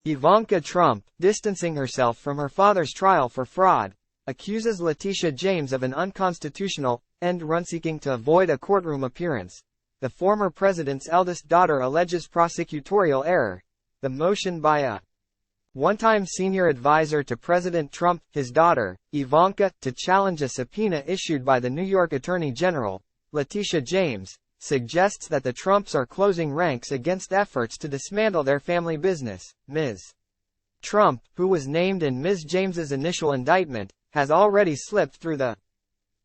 Ivanka Trump, distancing herself from her father's trial for fraud, accuses Letitia James of an unconstitutional end run seeking to avoid a courtroom appearance. The former president's eldest daughter alleges prosecutorial error. The motion by a one-time senior advisor to President Trump, his daughter, Ivanka, to challenge a subpoena issued by the New York Attorney General, Letitia James, suggests that the Trumps are closing ranks against efforts to dismantle their family business. Ms. Trump, who was named in Ms. James's initial indictment, has already slipped through the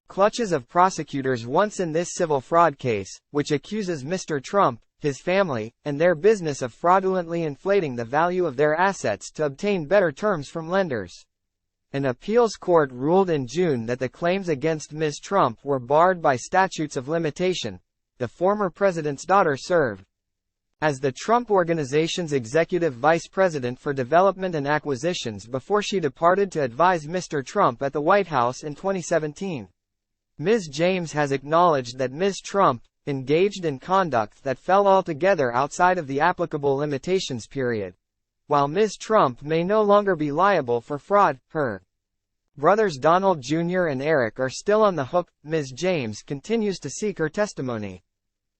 clutches of prosecutors once in this civil fraud case, which accuses Mr. Trump, his family, and their business of fraudulently inflating the value of their assets to obtain better terms from lenders. An appeals court ruled in June that the claims against Ms. Trump were barred by statutes of limitation. The former president's daughter served as the Trump Organization's executive vice president for development and acquisitions before she departed to advise Mr. Trump at the White House in 2017. Ms. James has acknowledged that Ms. Trump engaged in conduct that fell altogether outside of the applicable limitations period. While Ms. Trump may no longer be liable for fraud, her brothers Donald Jr. and Eric are still on the hook. Ms. James continues to seek her testimony.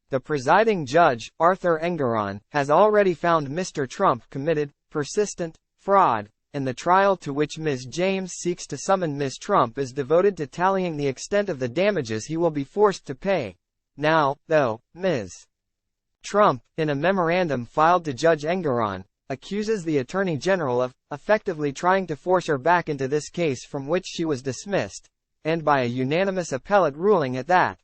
The presiding judge, Arthur Engoron, has already found Mr. Trump committed persistent fraud, and the trial to which Ms. James seeks to summon Ms. Trump is devoted to tallying the extent of the damages he will be forced to pay. Now, though, Ms. Trump, in a memorandum filed to Judge Engoron, accuses the Attorney General of effectively trying to force her back into this case from which she was dismissed, and by a unanimous appellate ruling at that.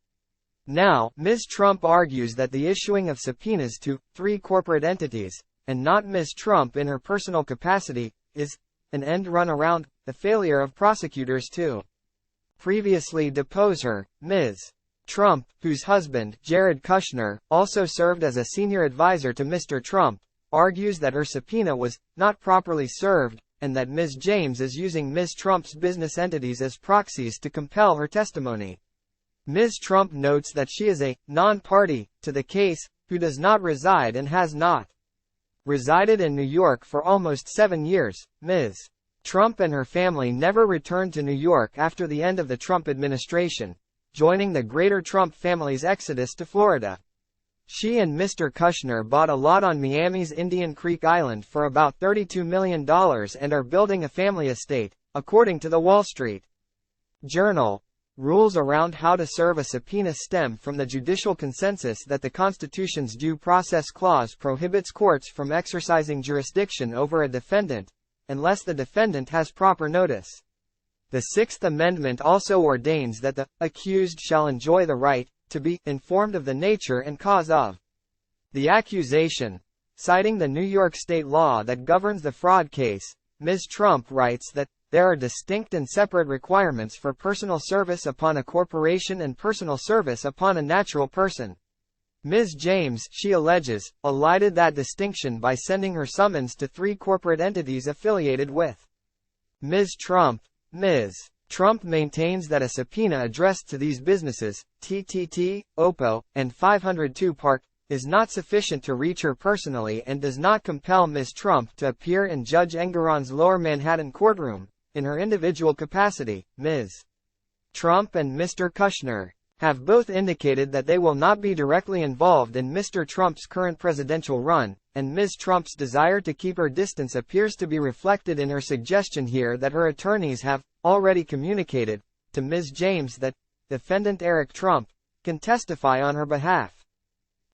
Now, Ms. Trump argues that the issuing of subpoenas to 3 corporate entities, and not Ms. Trump in her personal capacity, is an end run around the failure of prosecutors to previously depose her. Ms. Trump, whose husband, Jared Kushner, also served as a senior advisor to Mr. Trump, argues that her subpoena was not properly served, and that Ms. James is using Ms. Trump's business entities as proxies to compel her testimony. Ms. Trump notes that she is a non-party to the case, who does not reside and has not resided in New York for almost 7 years. Ms. Trump and her family never returned to New York after the end of the Trump administration, joining the greater Trump family's exodus to Florida. She and Mr. Kushner bought a lot on Miami's Indian Creek Island for about $32 million and are building a family estate, according to the Wall Street Journal. Rules around how to serve a subpoena stem from the judicial consensus that the Constitution's Due Process Clause prohibits courts from exercising jurisdiction over a defendant, unless the defendant has proper notice. The Sixth Amendment also ordains that the accused shall enjoy the right to be informed of the nature and cause of the accusation. Citing the New York state law that governs the fraud case, Ms. Trump writes that there are distinct and separate requirements for personal service upon a corporation and personal service upon a natural person. Ms. James, she alleges, elided that distinction by sending her summons to 3 corporate entities affiliated with Ms. Trump. Ms. Trump maintains that a subpoena addressed to these businesses, TTT, Oppo, and 502 Park, is not sufficient to reach her personally and does not compel Ms. Trump to appear in Judge Engoron's Lower Manhattan courtroom. In her individual capacity, Ms. Trump and Mr. Kushner have both indicated that they will not be directly involved in Mr. Trump's current presidential run, and Ms. Trump's desire to keep her distance appears to be reflected in her suggestion here that her attorneys have already communicated to Ms. James that defendant Eric Trump can testify on her behalf.